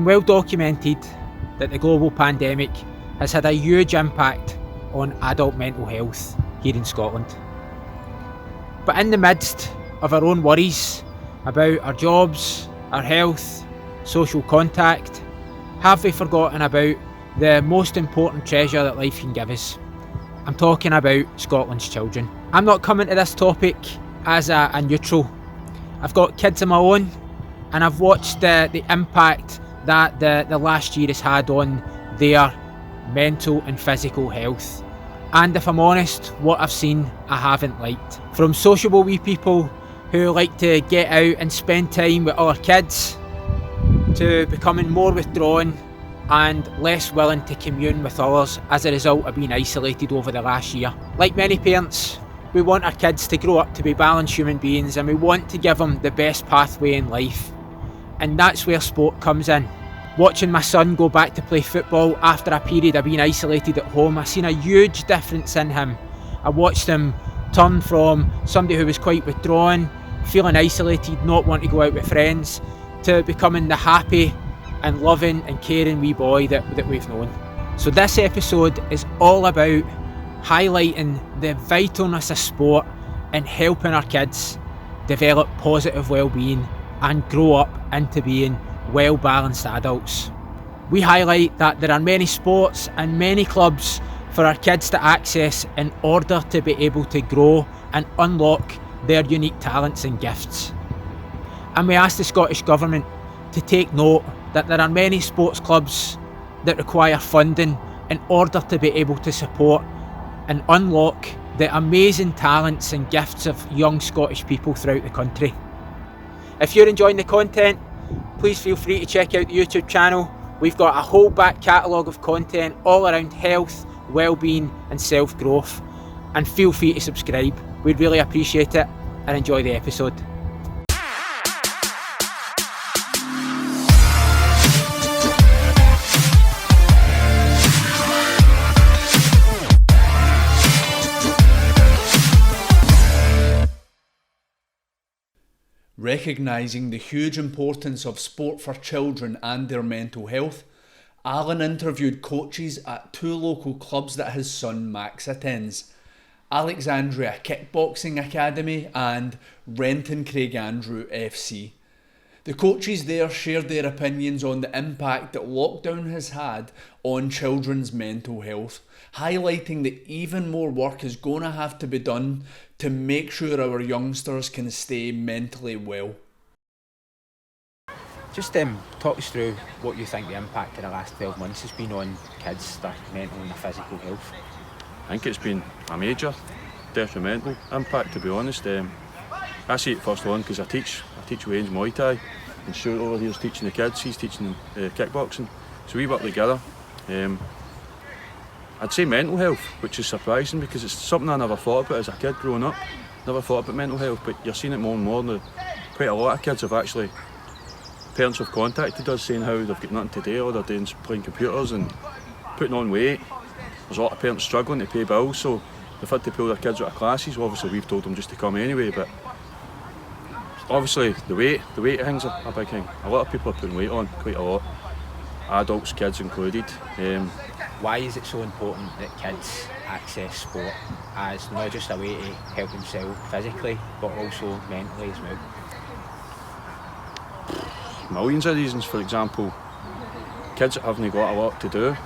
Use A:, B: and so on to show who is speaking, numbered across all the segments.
A: well documented that the global pandemic has had a huge impact on adult mental health here in Scotland. But in the midst of our own worries about our jobs, our health, social contact, have we forgotten about the most important treasure that life can give us? I'm talking about Scotland's children. I'm not coming to this topic as a neutral. I've got kids of my own, and I've watched the impact that the last year has had on their mental and physical health. And if I'm honest, what I've seen I haven't liked. From sociable wee people who like to get out and spend time with other kids, to becoming more withdrawn and less willing to commune with others as a result of being isolated over the last year. Like many parents, we want our kids to grow up to be balanced human beings, and we want to give them the best pathway in life. And that's where sport comes in. Watching my son go back to play football after a period of being isolated at home, I've seen a huge difference in him. I watched him turn from somebody who was quite withdrawn, feeling isolated, not wanting to go out with friends, to becoming the happy and loving and caring wee boy that we've known. So this episode is all about highlighting the vitalness of sport and helping our kids develop positive well-being and grow up into being well-balanced adults. We highlight that there are many sports and many clubs for our kids to access in order to be able to grow and unlock their unique talents and gifts. And we ask the Scottish Government to take note that there are many sports clubs that require funding in order to be able to support and unlock the amazing talents and gifts of young Scottish people throughout the country. If you're enjoying the content, please feel free to check out the YouTube channel. We've got a whole back catalogue of content all around health, well-being and self-growth, and feel free to subscribe. We'd really appreciate it, and enjoy the episode.
B: Recognising the huge importance of sport for children and their mental health, Alan interviewed coaches at two local clubs that his son Max attends, Alexandria Kickboxing Academy and Renton Craigandrew FC. The coaches there shared their opinions on the impact that lockdown has had on children's mental health, highlighting that even more work is going to have to be done to make sure our youngsters can stay mentally well.
A: Just talk us through what you think the impact of the last 12 months has been on kids, their mental and their physical health.
C: I think it's been a major detrimental impact, to be honest. I see it first on because I teach Wayne's Muay Thai, and Stuart over here's teaching the kids, he's teaching them kickboxing, so we work together. I'd say mental health, which is surprising because it's something I never thought about as a kid growing up. Never thought about mental health, but you're seeing it more and more now. Quite a lot of kids have actually, parents have contacted us saying how they've got nothing to do, or they're doing playing computers and putting on weight. There's a lot of parents struggling to pay bills, so they've had to pull their kids out of classes. Well, obviously we've told them just to come anyway, but obviously the weight thing's a big thing. A lot of people are putting weight on, quite a lot. Adults, kids included.
A: Why is it so important that kids access sport as not just a way to help themselves physically, but also mentally as well?
C: Millions of reasons. For example, kids that haven't got a lot to do,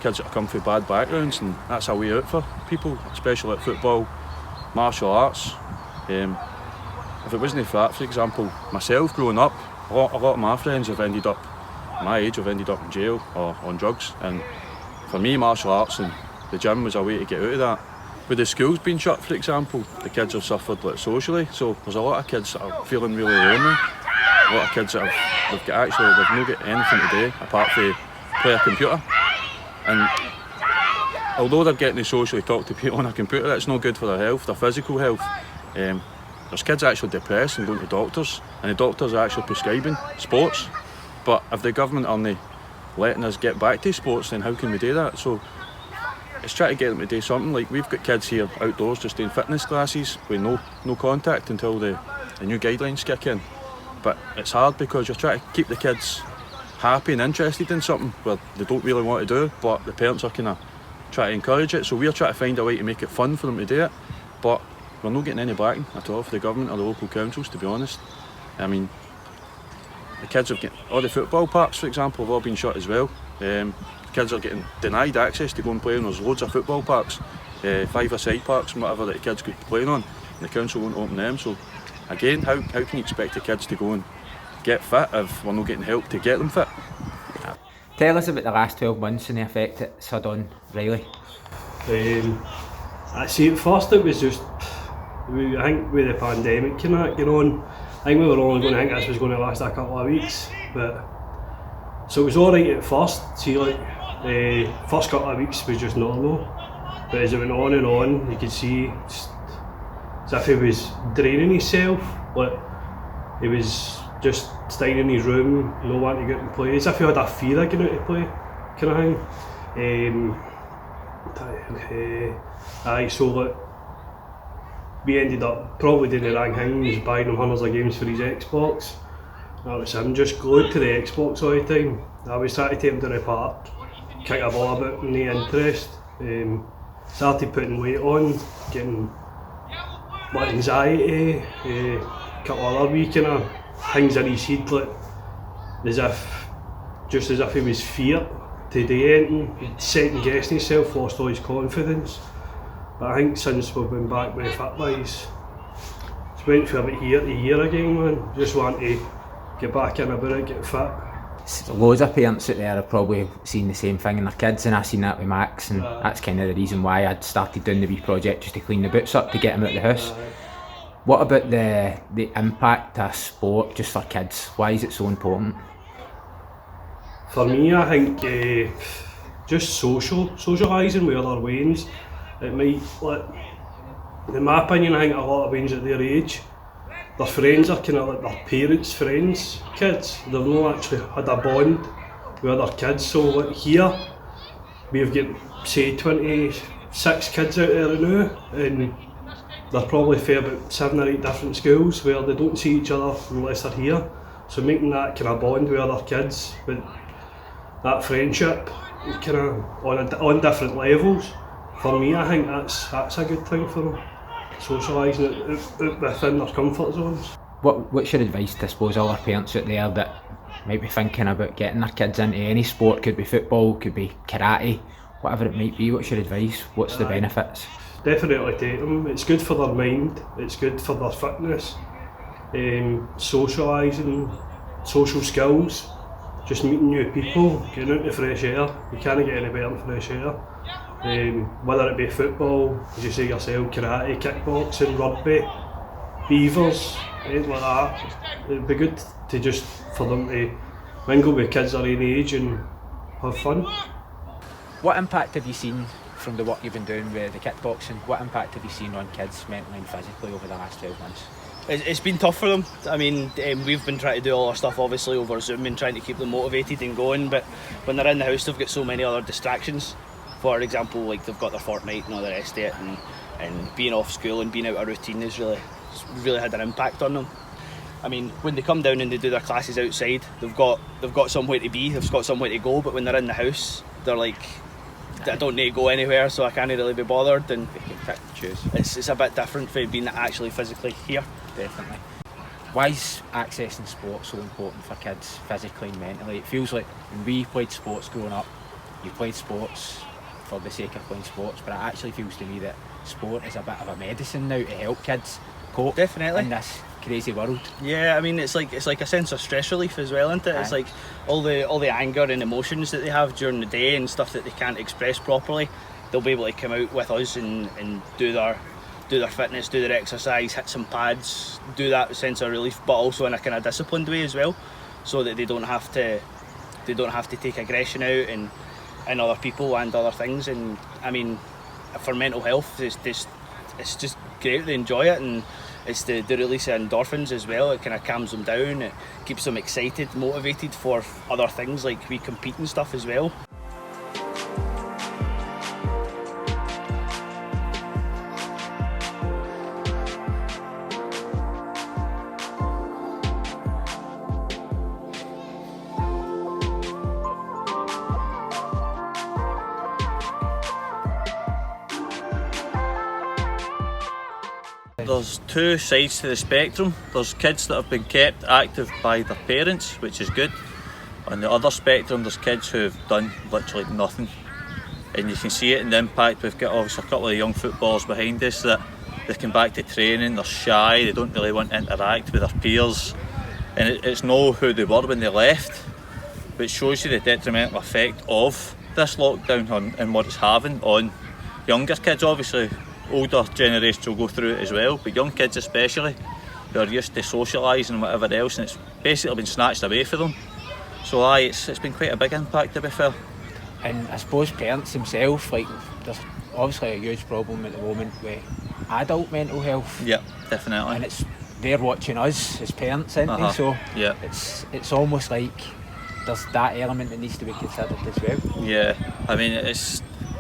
C: kids that come from bad backgrounds, and that's a way out for people, especially at football, martial arts. If it wasn't for that, for example, myself growing up, a lot of my friends have ended up, my age, have ended up in jail or on drugs, and for me martial arts and the gym was a way to get out of that. With the schools being shut, for example, the kids have suffered socially, so there's a lot of kids that are feeling really lonely. A lot of kids that they've not got anything to do apart from play a computer, and although they're getting to socially talk to people on a computer, that's not good for their health, their physical health. There's kids actually depressed and going to doctors, and the doctors are actually prescribing sports. But if the government aren't letting us get back to sports, then how can we do that? So it's trying to get them to do something. Like, we've got kids here outdoors just doing fitness classes with no contact until the new guidelines kick in. But it's hard because you're trying to keep the kids happy and interested in something where they don't really want to do, but the parents are kind of trying to encourage it. So we're trying to find a way to make it fun for them to do it, but we're not getting any backing at all for the government or the local councils, to be honest. I mean, the kids have got all the football parks, for example, have all been shut as well. Kids are getting denied access to go and play, and there's loads of football parks, 5-a-side parks and whatever that the kids could be playing on, and the council won't open them. So again, how can you expect the kids to go and get fit if we're not getting help to get them fit?
A: Tell us about the last 12 months and the effect it's had on Riley.
D: I see, at first it was just, I think with the pandemic kind of going on, I think we were only going to think this was going to last a couple of weeks, but so it was alright at first. See, like first couple of weeks was just normal, but as it went on and on, you could see just, as if he was draining himself. Like he was just staying in his room, no wanting to get and play, as if he had a fear of getting out to play, kind of thing. So like, we ended up probably doing the wrong thing, was buying him hundreds of games for his Xbox. That was him just glued to the Xbox all the time. I was trying to take him to the park, kick a ball about, no interest. Started putting weight on, getting like anxiety, a couple of other wee kind of things in his head, like as if he was feared to do anything. He'd second guessing himself, lost all his confidence. But I think since we've been back with Fit Boys, it's went for about year to year again, man. Just want to get back in about it, get fit.
A: Loads of parents out there have probably seen the same thing in their kids, and I seen that with Max, and that's kind of the reason why I'd started doing the wee project, just to clean the boots up to get him out of the house. What about the impact of sport just for kids? Why is it so important?
D: For me, I think just socialising with other Waynes. It might, like, in my opinion, I think a lot of Waynes at their age, their friends are kind of like their parents' friends' kids. They've not actually had a bond with other kids. So like here, we've got say 26 kids out there now, and they're probably for about 7 or 8 different schools where they don't see each other unless they're here. So making that kind of bond with other kids, with that friendship, kind of on different levels. For me, I think that's a good thing for them. Socialising it within their comfort zones.
A: What's your advice to, I suppose, all our parents out there that might be thinking about getting their kids into any sport? Could be football, could be karate, whatever it might be. What's your advice? What's the benefits?
D: Definitely take them. It's good for their mind, it's good for their fitness, socialising, social skills, just meeting new people, getting out the fresh air. You can't get any better than fresh air. Whether it be football, as you say yourself, karate, kickboxing, rugby, beavers, anything like that. It'd be good to just for them to mingle with kids their own age and have fun.
A: What impact have you seen from the work you've been doing with the kickboxing? What impact have you seen on kids mentally and physically over the last 12 months?
E: It's been tough for them. I mean, we've been trying to do all our stuff obviously over Zoom and trying to keep them motivated and going, but when they're in the house they've got so many other distractions. For example, like they've got their Fortnite and all the rest of it, and being off school and being out of routine has really had an impact on them. I mean, when they come down and they do their classes outside, they've got somewhere to be, they've got somewhere to go, but when they're in the house, they're like, I don't need to go anywhere, so I can't really be bothered, and it's a bit different from being actually physically here.
A: Definitely. Why is accessing sport so important for kids, physically and mentally? It feels like when we played sports growing up, you played sports for the sake of playing sports, but it actually feels to me that sport is a bit of a medicine now to help kids cope in this crazy world.
E: Yeah, I mean it's like a sense of stress relief as well, isn't it? It's like all the anger and emotions that they have during the day and stuff that they can't express properly, they'll be able to come out with us and do their fitness, do their exercise, hit some pads, do that sense of relief, but also in a kind of disciplined way as well, so that they don't have to take aggression out and other people and other things. And I mean, for mental health, it's just great. They enjoy it, and it's the release of endorphins as well. It kind of calms them down, it keeps them excited, motivated for other things like we compete and stuff as well. There's two sides to the spectrum. There's kids that have been kept active by their parents, which is good. On the other spectrum, there's kids who have done literally nothing. And you can see it in the impact. We've got obviously a couple of young footballers behind us that they come back to training, they're shy, they don't really want to interact with their peers. And it's not who they were when they left, which shows you the detrimental effect of this lockdown and what it's having on younger kids. Obviously, older generations will go through it as well, but young kids especially, who are used to socialising and whatever else, and it's basically been snatched away from them. So it's been quite a big impact, to be fair.
A: And I suppose parents themselves, like, there's obviously a huge problem at the moment with adult mental health.
E: Yeah, definitely.
A: And they're watching us as parents, aren't they? So
E: yeah.
A: it's almost like there's that element that needs to be considered as well.
E: Yeah, I mean,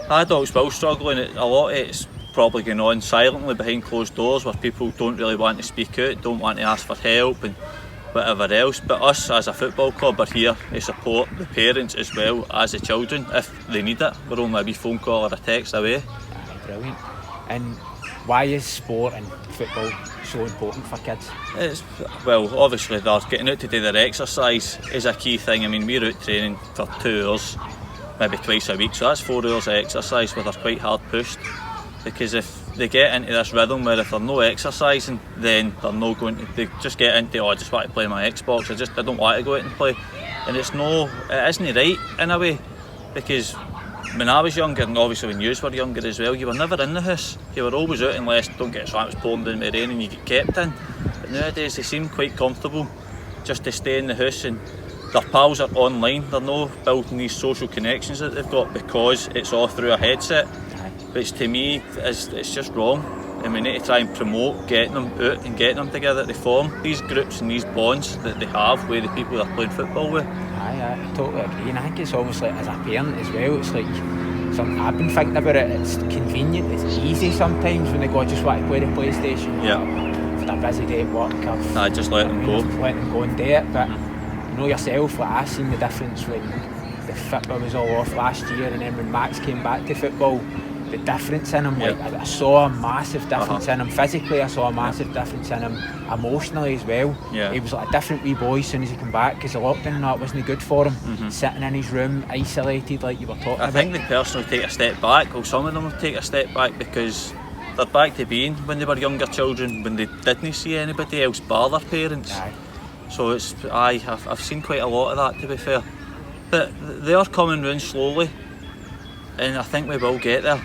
E: adults will struggle, and a lot of it's probably going on silently behind closed doors, where people don't really want to speak out, don't want to ask for help and whatever else. But us as a football club are here to support the parents as well as the children if they need it. We're only a wee phone call or a text away.
A: Brilliant. And why is sport and football so important for kids?
E: Well, obviously they're getting out to do their exercise is a key thing. I mean, we're out training for 2 hours, maybe twice a week, so that's 4 hours of exercise where they're quite hard pushed. Because if they get into this rhythm where if they're no exercising, then they're not going to, they just get into, I just want to play my Xbox, I don't want to go out and play. And it isn't right in a way, because when I was younger, and obviously when you were younger as well, you were never in the house. You were always out unless, don't get us wrong, it was pouring down with rain and you get kept in. But nowadays they seem quite comfortable just to stay in the house, and their pals are online. They're not building these social connections that they've got because it's all through a headset. Which to me, it's just wrong. And we need to try and promote getting them out and getting them together to form these groups and these bonds that they have with the people they're playing football with.
A: I totally agree, and I think it's almost like, as a parent as well, it's like something I've been thinking about it, it's convenient, it's easy sometimes when they go, I just want to play the PlayStation.
E: Yeah.
A: If they're busy day at work,
E: I just let them go.
A: Let them go and do it, but you know yourself, like I've seen the difference when the football was all off last year, and then when Max came back to football, the difference in him, like I saw a massive difference in him physically, I saw a massive difference in him emotionally as well. He was like a different wee boy as soon as he came back, because the lockdown and that wasn't good for him, sitting in his room, isolated like you were talking about.
E: I think the person will take a step back, or some of them will take a step back, because they're back to being when they were younger children, when they didn't see anybody else bar their parents. So I've seen quite a lot of that, to be fair. But they are coming round slowly, and I think we will get there.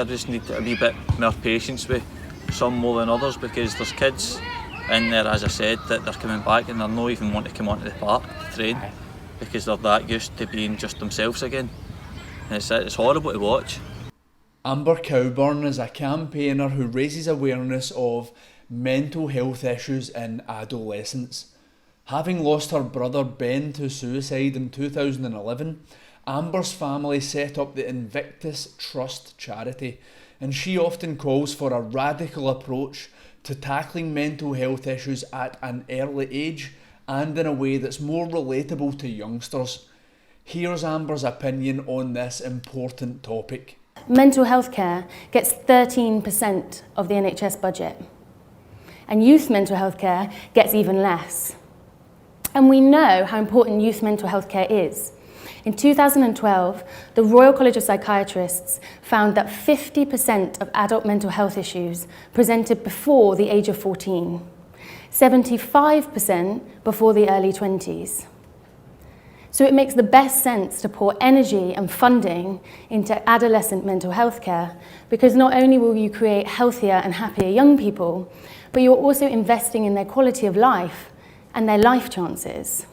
E: Just need a wee bit more patience with some more than others, because there's kids in there, as I said, that they're coming back and they're not even wanting to come onto the park to train because they're that used to being just themselves again. And it's horrible to watch.
B: Amber Cowborn is a campaigner who raises awareness of mental health issues in adolescents. Having lost her brother Ben to suicide in 2011, Amber's family set up the Invictus Trust charity, and she often calls for a radical approach to tackling mental health issues at an early age and in a way that's more relatable to youngsters. Here's Amber's opinion on this important topic.
F: Mental health care gets 13% of the NHS budget, and youth mental health care gets even less. And we know how important youth mental health care is. In 2012, the Royal College of Psychiatrists found that 50% of adult mental health issues presented before the age of 14, 75% before the early 20s. So it makes the best sense to pour energy and funding into adolescent mental health care, because not only will you create healthier and happier young people, but you're also investing in their quality of life and their life chances.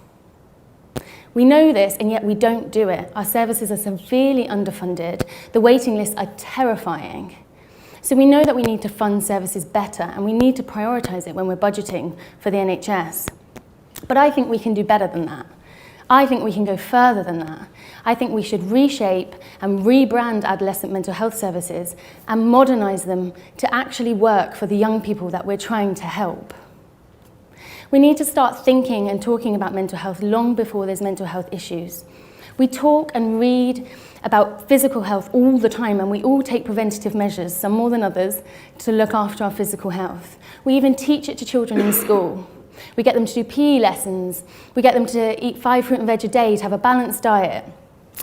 F: We know this, and yet we don't do it. Our services are severely underfunded. The waiting lists are terrifying. So we know that we need to fund services better, and we need to prioritise it when we're budgeting for the NHS. But I think we can do better than that. I think we can go further than that. I think we should reshape and rebrand adolescent mental health services and modernise them to actually work for the young people that we're trying to help. We need to start thinking and talking about mental health long before there's mental health issues. We talk and read about physical health all the time, and we all take preventative measures, some more than others, to look after our physical health. We even teach it to children in school. We get them to do PE lessons. We get them to eat 5 fruit and veg a day, to have a balanced diet.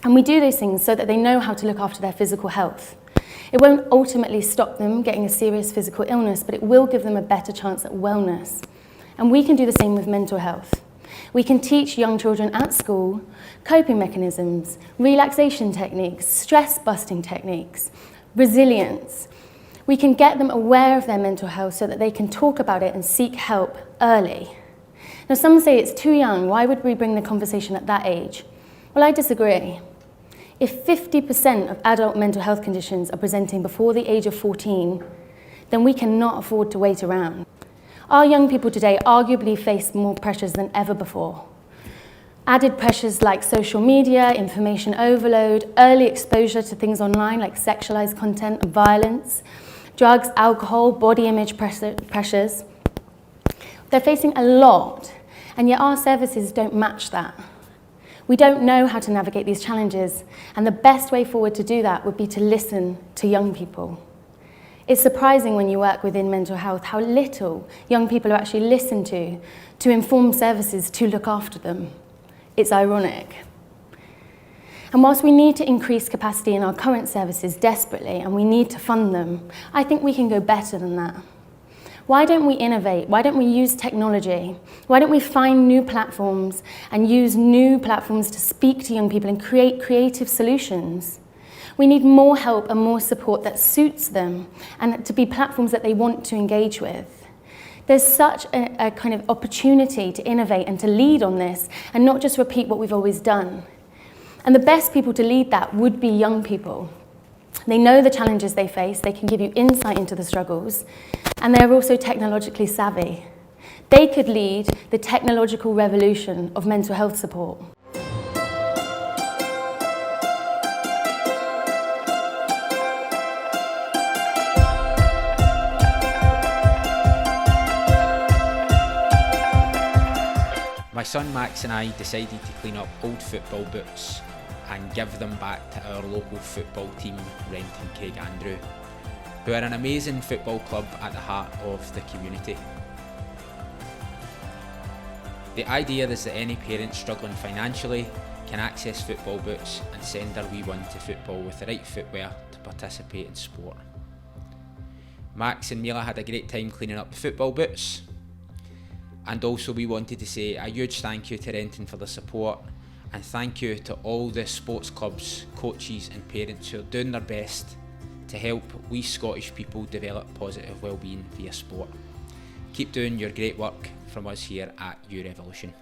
F: And we do those things so that they know how to look after their physical health. It won't ultimately stop them getting a serious physical illness, but it will give them a better chance at wellness. And we can do the same with mental health. We can teach young children at school coping mechanisms, relaxation techniques, stress-busting techniques, resilience. We can get them aware of their mental health so that they can talk about it and seek help early. Now, some say it's too young. Why would we bring the conversation at that age? Well, I disagree. If 50% of adult mental health conditions are presenting before the age of 14, then we cannot afford to wait around. Our young people today arguably face more pressures than ever before. Added pressures like social media, information overload, early exposure to things online like sexualized content and violence, drugs, alcohol, body image pressures. They're facing a lot, and yet our services don't match that. We don't know how to navigate these challenges, and the best way forward to do that would be to listen to young people. It's surprising when you work within mental health how little young people are actually listened to inform services to look after them. It's ironic. And whilst we need to increase capacity in our current services desperately, and we need to fund them, I think we can go better than that. Why don't we innovate? Why don't we use technology? Why don't we find new platforms and use new platforms to speak to young people and create creative solutions? We need more help and more support that suits them and to be platforms that they want to engage with. There's such a kind of opportunity to innovate and to lead on this and not just repeat what we've always done. And the best people to lead that would be young people. They know the challenges they face, they can give you insight into the struggles, and they're also technologically savvy. They could lead the technological revolution of mental health support.
A: My son Max and I decided to clean up old football boots and give them back to our local football team, Renton Craig Andrew, who are an amazing football club at the heart of the community. The idea is that any parent struggling financially can access football boots and send their wee one to football with the right footwear to participate in sport. Max and Mila had a great time cleaning up the football boots. And also we wanted to say a huge thank you to Renton for the support, and thank you to all the sports clubs, coaches and parents who are doing their best to help we Scottish people develop positive wellbeing via sport. Keep doing your great work from us here at YouRevolution.